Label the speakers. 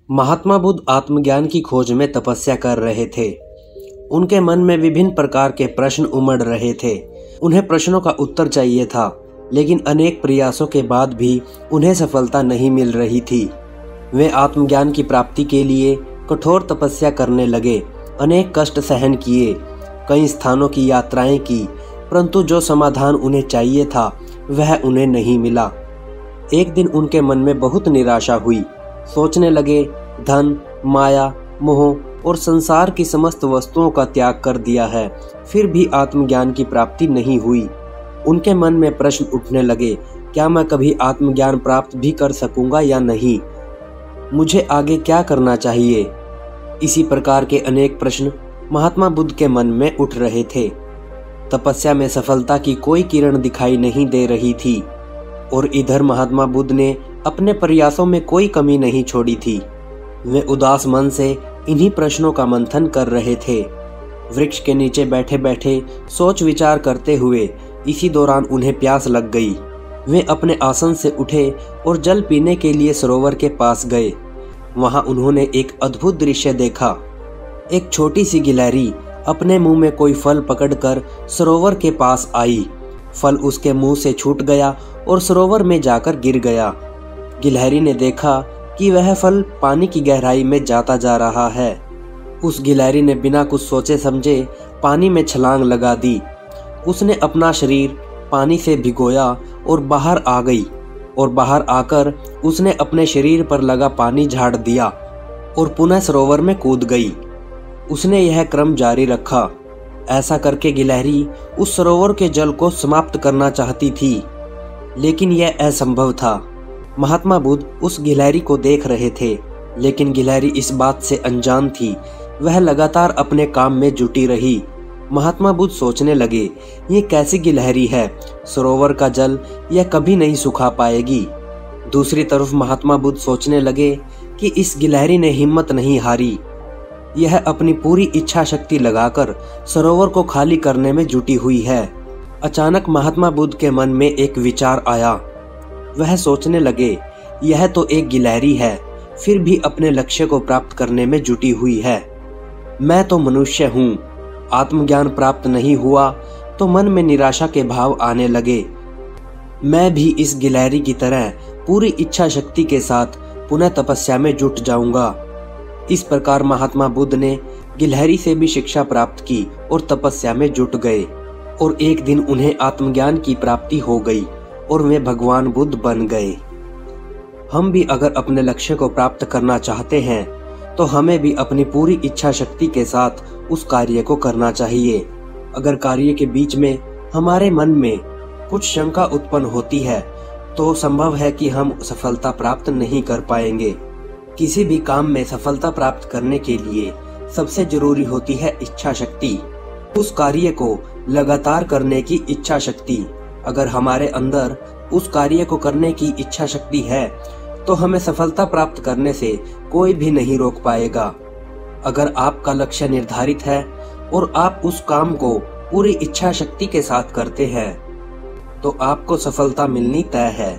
Speaker 1: महात्मा बुद्ध आत्मज्ञान की खोज में तपस्या कर रहे थे। उनके मन में विभिन्न प्रकार के प्रश्न उमड़ रहे थे। उन्हें प्रश्नों का उत्तर चाहिए था, लेकिन अनेक प्रयासों के बाद भी उन्हें सफलता नहीं मिल रही थी। वे आत्मज्ञान की प्राप्ति के लिए कठोर तपस्या करने लगे, अनेक कष्ट सहन किए, कई स्थानों की यात्राएं की, परंतु जो समाधान उन्हें चाहिए था वह उन्हें नहीं मिला। एक दिन उनके मन में बहुत निराशा हुई। सोचने लगे, धन, माया, मोह और संसार की समस्त वस्तुओं का त्याग कर दिया है, फिर भी आत्मज्ञान की प्राप्ति नहीं हुई। उनके मन में प्रश्न उठने लगे, क्या मैं कभी आत्मज्ञान प्राप्त भी कर सकूंगा या नहीं? मुझे आगे क्या करना चाहिए? इसी प्रकार के अनेक प्रश्न महात्मा बुद्ध के मन में उठ रहे थे। तपस्या में सफलता की कोई किरण दिखाई नहीं दे रही थी और इधर महात्मा बुद्ध ने अपने प्रयासों में कोई कमी नहीं छोड़ी थी। वे उदास मन से इन्हीं प्रश्नों का मंथन कर रहे थे। वृक्ष के नीचे बैठे बैठे सोच विचार करते हुए इसी दौरान उन्हें प्यास लग गई। वे अपने आसन से उठे और जल पीने के लिए सरोवर के पास गए। वहां उन्होंने एक अद्भुत दृश्य देखा। एक छोटी सी गिलहरी अपने मुंह में कोई फल पकड़कर सरोवर के पास आई। फल उसके मुंह से छूट गया और सरोवर में जाकर गिर गया। गिलहरी ने देखा कि वह फल पानी की गहराई में जाता जा रहा है। उस गिलहरी ने बिना कुछ सोचे समझे पानी में छलांग लगा दी। उसने अपना शरीर पानी से भिगोया और बाहर आ गई, और बाहर आकर उसने अपने शरीर पर लगा पानी झाड़ दिया और पुनः सरोवर में कूद गई। उसने यह क्रम जारी रखा। ऐसा करके गिलहरी उस सरोवर के जल को समाप्त करना चाहती थी, लेकिन यह असंभव था। महात्मा बुद्ध उस गिलहरी को देख रहे थे, लेकिन गिलहरी इस बात से अनजान थी। वह लगातार अपने काम में जुटी रही। महात्मा बुद्ध सोचने लगे, ये कैसी गिलहरी है? सरोवर का जल यह कभी नहीं सुखा पाएगी। दूसरी तरफ महात्मा बुद्ध सोचने लगे कि इस गिलहरी ने हिम्मत नहीं हारी। यह अपनी पूरी इच्छा शक्ति लगाकर सरोवर को खाली करने में जुटी हुई है। अचानक महात्मा बुद्ध के मन में एक विचार आया। वह सोचने लगे, यह तो एक गिलहरी है, फिर भी अपने लक्ष्य को प्राप्त करने में जुटी हुई है। मैं तो मनुष्य हूँ। आत्मज्ञान प्राप्त नहीं हुआ तो मन में निराशा के भाव आने लगे। मैं भी इस गिलहरी की तरह पूरी इच्छा शक्ति के साथ पुनः तपस्या में जुट जाऊंगा। इस प्रकार महात्मा बुद्ध ने गिलहरी से भी शिक्षा प्राप्त की और तपस्या में जुट गए, और एक दिन उन्हें आत्मज्ञान की प्राप्ति हो गई और वे भगवान बुद्ध बन गए। हम भी अगर अपने लक्ष्य को प्राप्त करना चाहते हैं तो हमें भी अपनी पूरी इच्छा शक्ति के साथ उस कार्य को करना चाहिए। अगर कार्य के बीच में हमारे मन में कुछ शंका उत्पन्न होती है तो संभव है कि हम सफलता प्राप्त नहीं कर पाएंगे। किसी भी काम में सफलता प्राप्त करने के लिए सबसे जरूरी होती है इच्छा शक्ति, उस कार्य को लगातार करने की इच्छा शक्ति। अगर हमारे अंदर उस कार्य को करने की इच्छा शक्ति है तो हमें सफलता प्राप्त करने से कोई भी नहीं रोक पाएगा। अगर आपका लक्ष्य निर्धारित है और आप उस काम को पूरी इच्छा शक्ति के साथ करते हैं तो आपको सफलता मिलनी तय है।